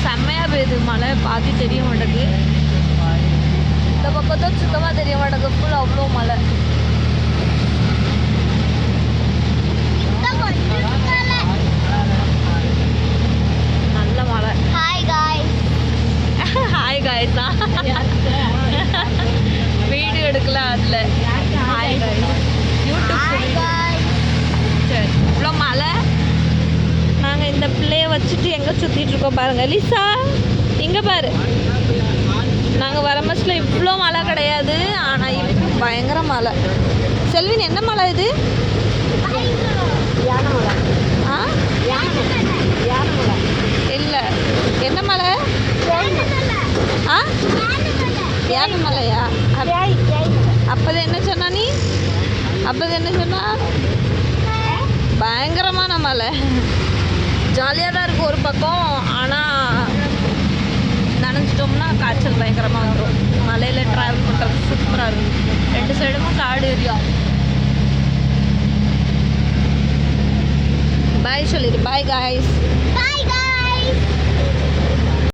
செம்மையாக பெய்யுது மழை, பாதி தெரிய மாட்டேங்குது. இந்த பக்கம் தான் சுத்தமாக தெரிய மாட்டேங்குது, ஃபுல் அவ்வளோ மழை. நல்ல மழை. Hi guys. ஹாய் காய்ஸ் தான் வீடியோ எடுக்கல அதில். Hi guys YouTube. சரி, இவ்வளோ மழை. நாங்கள் இந்த பிள்ளைய வச்சுட்டு எங்கே சுற்றிட்டு இருக்கோம் பாருங்க. லிசா இங்கே பாரு. நாங்கள் வர பஸ்ஸில் இவ்வளோ மழை கிடையாது, ஆனால் இப்போ பயங்கர மழை. செல்வின் என்ன மழை இது? யானை மழை. ஆ யானை மழை இல்லை, என்ன மழை? ஆ யானை மலையா? அப்போது என்ன சொன்னா நீ? அப்போது என்ன சொன்னா? பயங்கரமான மழை. ஜாலியாக தான் இருக்குது ஒரு பக்கம், ஆனால் நனைஞ்சிட்டோம்னா காய்ச்சல் பயங்கரமாக வந்துடும். மலையில் ட்ராவல் பண்ணுறது சூப்பராக இருக்கும். 2 சைடுமே காடு ஏரியா. பாய் சொல்லிடு. Bye guys. Bye guys.